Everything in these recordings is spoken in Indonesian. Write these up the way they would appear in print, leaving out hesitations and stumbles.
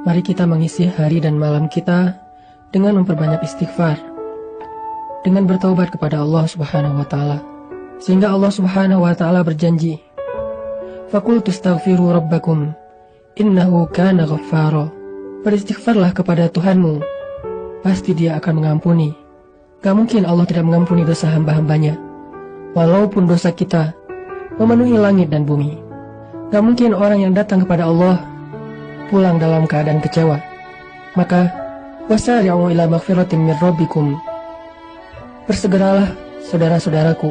Mari kita mengisi hari dan malam kita dengan memperbanyak istighfar, dengan bertaubat kepada Allah Subhanahu wa taala. Sehingga Allah Subhanahu wa taala berjanji, "Faqultu astaghfiru rabbakum innahu kana ghaffara." Beristighfarlah kepada Tuhanmu, pasti Dia akan mengampuni. Gak mungkin Allah tidak mengampuni dosa hamba-hambanya, walaupun dosa kita memenuhi langit dan bumi. Gak mungkin orang yang datang kepada Allah pulang dalam keadaan kecewa. Maka wasari'u ila maghfiratin min rabbikum. Bersegeralah saudara-saudaraku,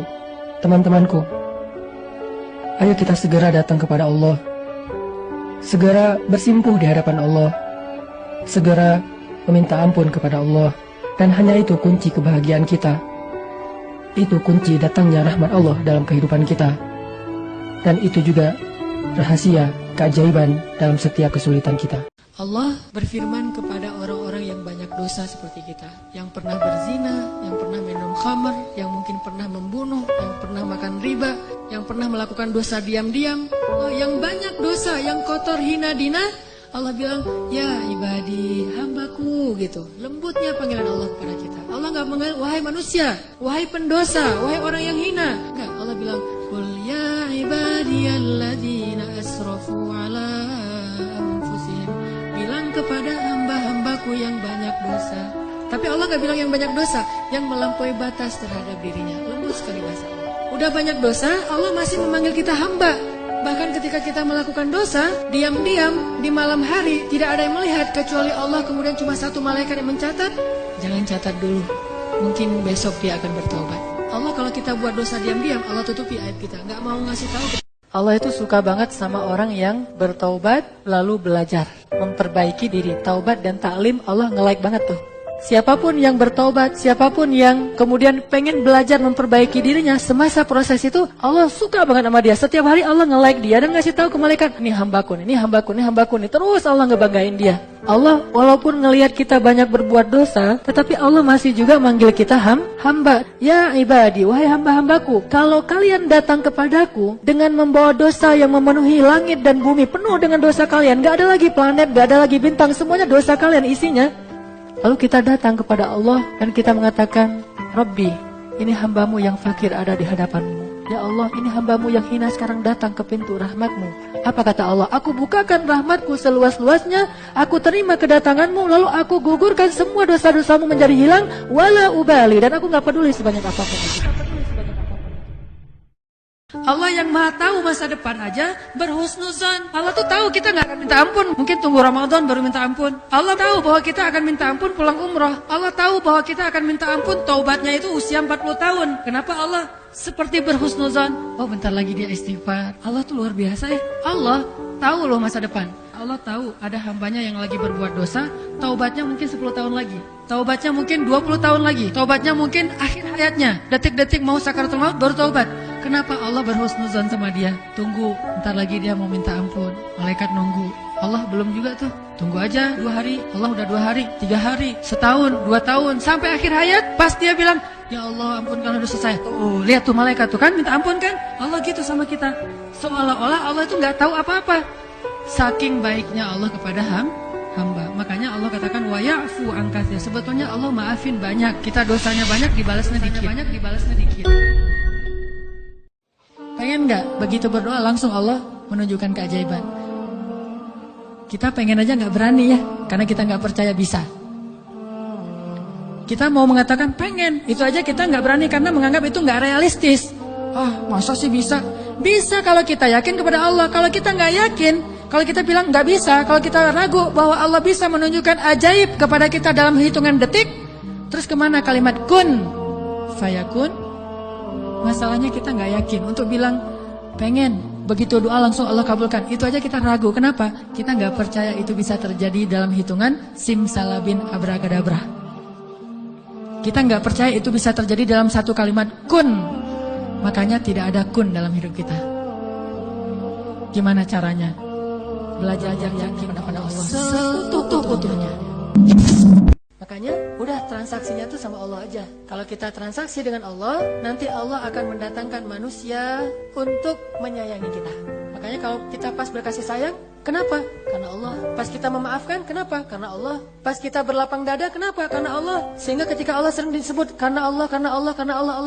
teman-temanku. Ayo kita segera datang kepada Allah. Segera bersimpuh di hadapan Allah. Segera meminta ampun kepada Allah. Dan hanya itu kunci kebahagiaan kita. Itu kunci datangnya rahmat Allah dalam kehidupan kita. Dan itu juga rahasia keajaiban dalam setiap kesulitan kita. Allah berfirman kepada orang-orang yang banyak dosa seperti kita, yang pernah berzina, yang pernah minum khamar, yang mungkin pernah membunuh, yang pernah makan riba, yang pernah melakukan dosa diam-diam, yang banyak dosa, yang kotor hina dina. Allah bilang, ya ibadi, hambaku, gitu. Lembutnya panggilan Allah kepada kita. Allah gak mengenal, wahai manusia, wahai pendosa, wahai orang yang hina. Enggak, Allah bilang, qul ya ibadiyalladzina asrafu ala anfusihim. Bilang kepada hamba-hambaku yang banyak dosa. Tapi Allah gak bilang yang banyak dosa, yang melampaui batas terhadap dirinya. Lembut sekali bahasa Allah. Udah banyak dosa, Allah masih memanggil kita hamba. Bahkan ketika kita melakukan dosa, diam-diam di malam hari, tidak ada yang melihat kecuali Allah, kemudian cuma satu malaikat yang mencatat. Jangan catat dulu, mungkin besok dia akan bertobat. Allah kalau kita buat dosa diam-diam, Allah tutupi aib kita, nggak mau ngasih tahu. Allah itu suka banget sama orang yang bertaubat lalu belajar, memperbaiki diri. Taubat dan taklim Allah nge-like banget tuh. Siapapun yang bertaubat, siapapun yang kemudian pengen belajar memperbaiki dirinya, semasa proses itu Allah suka banget sama dia. Setiap hari Allah nge-like dia dan ngasih tahu ke malaikat, ini hambaku, ini hambaku, ini hambaku, ini. Terus Allah ngebanggain dia. Allah walaupun ngelihat kita banyak berbuat dosa, tetapi Allah masih juga manggil kita hamba. Ya ibadi, wahai hamba-hambaku, kalau kalian datang kepadaku dengan membawa dosa yang memenuhi langit dan bumi, penuh dengan dosa kalian, gak ada lagi planet, gak ada lagi bintang, semuanya dosa kalian isinya. Lalu kita datang kepada Allah dan kita mengatakan, Rabbi, ini hambamu yang fakir ada di hadapanmu. Ya Allah, ini hambamu yang hina sekarang datang ke pintu rahmatmu. Apa kata Allah? Aku bukakan rahmatku seluas-luasnya, aku terima kedatanganmu, lalu aku gugurkan semua dosa-dosamu menjadi hilang, wala ubali, dan aku gak peduli sebanyak apapun itu. Allah yang maha tahu masa depan aja berhusnuzon. Allah tuh tahu kita gak akan minta ampun, mungkin tunggu Ramadan baru minta ampun. Allah tahu bahwa kita akan minta ampun pulang umroh. Allah tahu bahwa kita akan minta ampun taubatnya itu usia 40 tahun. Kenapa Allah seperti berhusnuzon? Oh bentar lagi dia istighfar. Allah tuh luar biasa ya. Allah tahu loh masa depan. Allah tahu ada hambanya yang lagi berbuat dosa, taubatnya mungkin 10 tahun lagi, taubatnya mungkin 20 tahun lagi, taubatnya mungkin akhir hayatnya, detik-detik mau sakaratul maut baru taubat. Kenapa Allah berhusnuzon sama dia? Tunggu, bentar lagi dia mau minta ampun. Malaikat nunggu. Allah belum juga tuh. Tunggu aja 2 hari. Allah udah 2 hari, 3 hari, setahun, 2 tahun, sampai akhir hayat. Pas dia bilang, ya Allah ampunkan dosa saya. Tuh, lihat tuh malaikat tuh kan minta ampun kan? Allah gitu sama kita. Seolah-olah Allah itu gak tahu apa-apa. Saking baiknya Allah kepada hamba. Makanya Allah katakan wa ya'fu an katsir. Sebetulnya Allah maafin banyak. Kita dosanya banyak, dibalasnya dikit. Pengen gak begitu berdoa langsung Allah menunjukkan keajaiban? Kita pengen aja gak berani ya, karena kita gak percaya bisa. Kita mau mengatakan pengen, itu aja kita gak berani karena menganggap itu gak realistis. Masa sih bisa? Bisa kalau kita yakin kepada Allah. Kalau kita gak yakin, kalau kita bilang gak bisa, kalau kita ragu bahwa Allah bisa menunjukkan ajaib kepada kita dalam hitungan detik, terus kemana kalimat kun fayakun? Masalahnya kita gak yakin untuk bilang pengen, begitu doa langsung Allah kabulkan. Itu aja kita ragu. Kenapa? Kita gak percaya itu bisa terjadi dalam hitungan simsalabin abracadabra. Kita gak percaya itu bisa terjadi dalam satu kalimat kun. Makanya tidak ada kun dalam hidup kita. Gimana caranya? Belajar yakin kepada Allah seutuh-utuhnya. Makanya udah transaksinya tuh sama Allah aja. Kalau kita transaksi dengan Allah, nanti Allah akan mendatangkan manusia untuk menyayangi kita. Makanya kalau kita pas berkasih sayang, Kenapa? Karena Allah. Pas kita memaafkan, kenapa? Karena Allah. Pas kita berlapang dada, kenapa? Karena Allah. Sehingga ketika Allah sering disebut karena Allah, Allah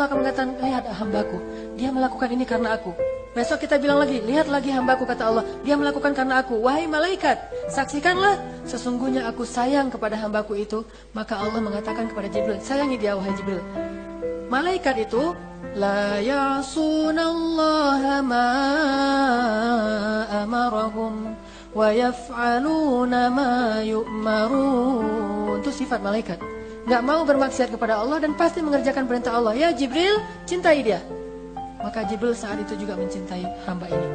akan mengatakan, lihat hambaku, dia melakukan ini karena aku. Besok kita bilang lagi, lihat lagi hambaku, kata Allah, dia melakukan karena aku. Wahai malaikat, saksikanlah, sesungguhnya aku sayang kepada hambaku itu. Maka Allah mengatakan kepada Jibril, sayangi dia wahai Jibril. Malaikat itu la ya'sunallaha ma amarahum wa yaf'aluna ma yu'marun. Itu sifat malaikat. Gak mau bermaksiat kepada Allah dan pasti mengerjakan perintah Allah. Ya Jibril, cintai dia. Maka Jibril saat itu juga mencintai hamba ini.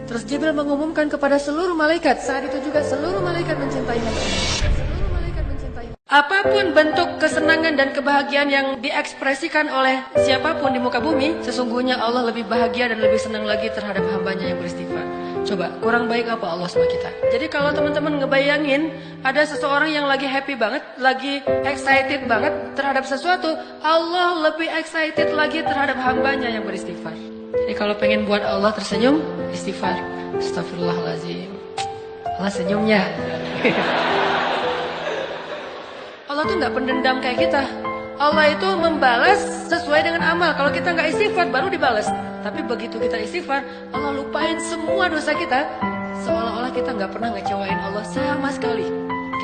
Terus Jibril mengumumkan kepada seluruh malaikat. Saat itu juga seluruh malaikat mencintai hamba ini. Seluruh malaikat mencintai. Apapun bentuk kesenangan dan kebahagiaan yang diekspresikan oleh siapapun di muka bumi, sesungguhnya Allah lebih bahagia dan lebih senang lagi terhadap hambanya yang beristighfar. Coba, kurang baik apa Allah sama kita? Jadi kalau teman-teman ngebayangin ada seseorang yang lagi happy banget, lagi excited banget terhadap sesuatu, Allah lebih excited lagi terhadap hambanya yang beristighfar. Jadi kalau pengen buat Allah tersenyum, istighfar. Astagfirullahaladzim. Allah senyumnya. Allah tuh gak pendendam kayak kita. Allah itu membalas sesuai dengan amal. Kalau kita gak istighfar baru dibalas. Tapi begitu kita istighfar, Allah lupain semua dosa kita. Seolah-olah kita gak pernah ngecewain Allah sama sekali.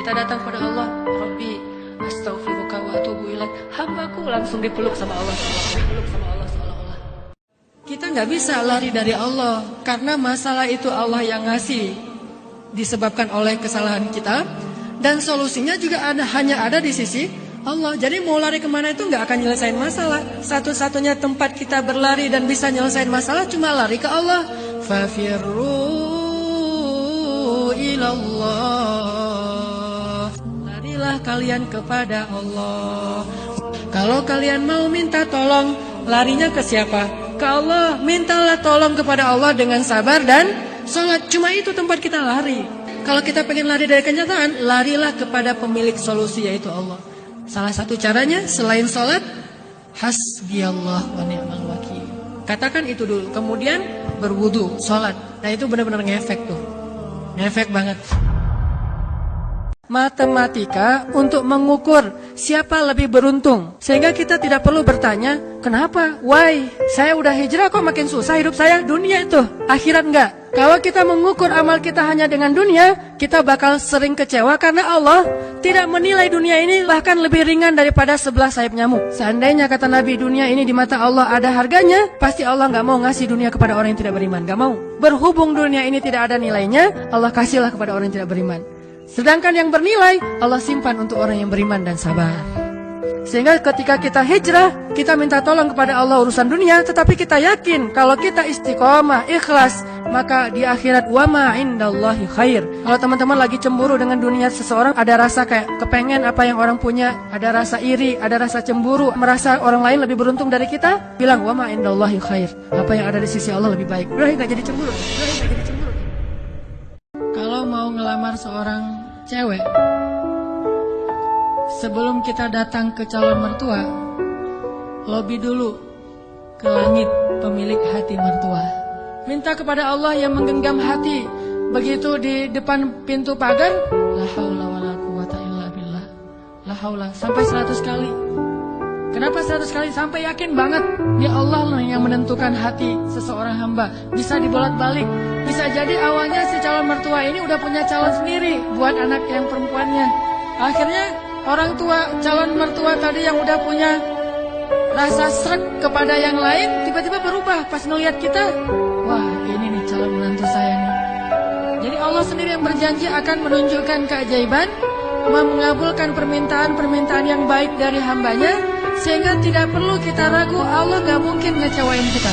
Kita datang pada Allah, Rabbi astaghfiruka wa atubu ilaik. Hambaku langsung dipeluk sama Allah. Dipeluk sama Allah seolah-olah. Kita gak bisa lari dari Allah. Karena masalah itu Allah yang ngasih. Disebabkan oleh kesalahan kita. Dan solusinya juga hanya ada di sisi Allah. Jadi mau lari kemana itu nggak akan nyelesain masalah. Satu-satunya tempat kita berlari dan bisa nyelesain masalah cuma lari ke Allah. Fafirru ilallah. Larilah kalian kepada Allah. Kalau kalian mau minta tolong, larinya ke siapa? Ke Allah. Mintalah tolong kepada Allah dengan sabar dan sholat. Cuma itu tempat kita lari. Kalau kita pengen lari dari kenyataan, larilah kepada pemilik solusi yaitu Allah. Salah satu caranya selain sholat, hasbiyallah wa ni'mal wakil. Katakan itu dulu, kemudian berwudu, sholat. Nah itu benar-benar ngefek tuh, ngefek banget. Matematika untuk mengukur siapa lebih beruntung. Sehingga kita tidak perlu bertanya, kenapa? Why? Saya udah hijrah kok makin susah hidup saya? Dunia itu, akhirat enggak. Kalau kita mengukur amal kita hanya dengan dunia, kita bakal sering kecewa karena Allah tidak menilai dunia ini bahkan lebih ringan daripada 11 sayap nyamuk. Seandainya kata Nabi dunia ini di mata Allah ada harganya, pasti Allah gak mau ngasih dunia kepada orang yang tidak beriman. Gak mau. Berhubung dunia ini tidak ada nilainya, Allah kasihlah kepada orang yang tidak beriman. Sedangkan yang bernilai, Allah simpan untuk orang yang beriman dan sabar. Sehingga ketika kita hijrah, kita minta tolong kepada Allah urusan dunia, tetapi kita yakin kalau kita istiqomah, ikhlas, maka di akhirat wa ma indallahi khair. Kalau teman-teman lagi cemburu dengan dunia seseorang, ada rasa kayak kepengen apa yang orang punya, ada rasa iri, ada rasa cemburu, merasa orang lain lebih beruntung dari kita, bilang wa ma indallahi khair. Apa yang ada di sisi Allah lebih baik. Udah enggak jadi cemburu. Kalau mau ngelamar seorang cewek, sebelum kita datang ke calon mertua, lobi dulu ke langit pemilik hati mertua. Minta kepada Allah yang menggenggam hati. Begitu di depan pintu pagar, la haula wala quwata illa billah. La haula sampai 100 kali. Kenapa 100 kali? Sampai yakin banget ya Allah lah yang menentukan hati seseorang hamba. Bisa dibolak-balik. Bisa jadi awalnya si calon mertua ini udah punya calon sendiri buat anak yang perempuannya. Akhirnya orang tua calon mertua tadi yang udah punya rasa srek kepada yang lain tiba-tiba berubah pas ngelihat kita. Wah, ini nih calon menantu saya nih. Jadi Allah sendiri yang berjanji akan menunjukkan keajaiban, mengabulkan permintaan-permintaan yang baik dari hambanya, sehingga tidak perlu kita ragu Allah gak mungkin ngecewain kita.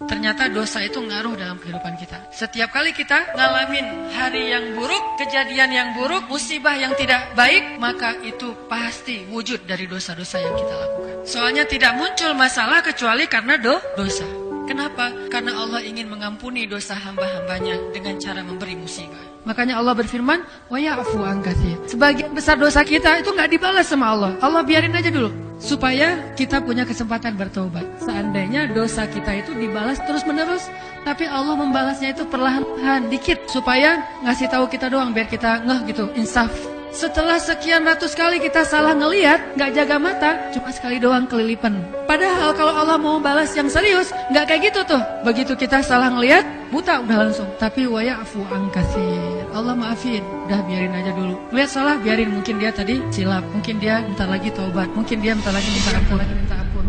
Ternyata dosa itu ngaruh dalam kehidupan kita. Setiap kali kita ngalamin hari yang buruk, kejadian yang buruk, musibah yang tidak baik, maka itu pasti wujud dari dosa-dosa yang kita lakukan. Soalnya tidak muncul masalah kecuali karena dosa. Kenapa? Karena Allah ingin mengampuni dosa hamba-hambanya dengan cara memberi musibah. Makanya Allah berfirman, wa ya'fu an katsir. Sebagian besar dosa kita itu nggak dibalas sama Allah. Allah biarin aja dulu. supaya kita punya kesempatan bertobat. Seandainya dosa kita itu dibalas terus-menerus, tapi Allah membalasnya itu perlahan-lahan dikit supaya ngasih tahu kita doang biar kita ngeh gitu, insaf. Setelah sekian ratus kali kita salah ngelihat, nggak jaga mata, cuma sekali doang kelilipan. Padahal kalau Allah mau balas yang serius, nggak kayak gitu tuh. Begitu kita salah ngelihat, buta udah langsung. Tapi wa ya'fu an katsir. Allah maafin, udah biarin aja dulu. Lihat salah, biarin. Mungkin dia tadi silap, mungkin dia bentar lagi taubat, mungkin dia bentar lagi minta ampun.